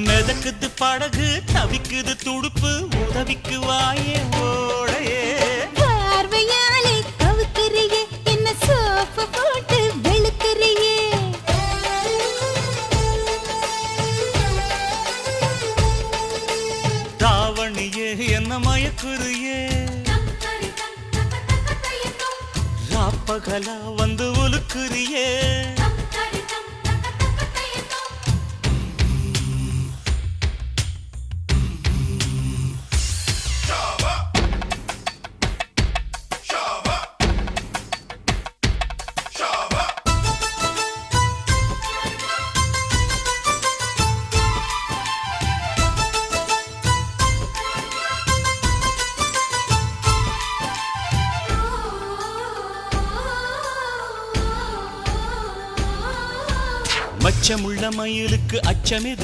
மிதக்குது படகு தவிக்குது துடுப்பு உதவிக்கு வாயே ஓடையே பார்வையாலே கவுக்குறியே என்ன சோப்பு போட்டு வெளுக்குறியே தாவணியே என்ன மயக்குறியே ராப்பகலா வந்து உலுக்குறியே மச்சமுள்ள மயிலுக்கு அச்சம் எதுக்கு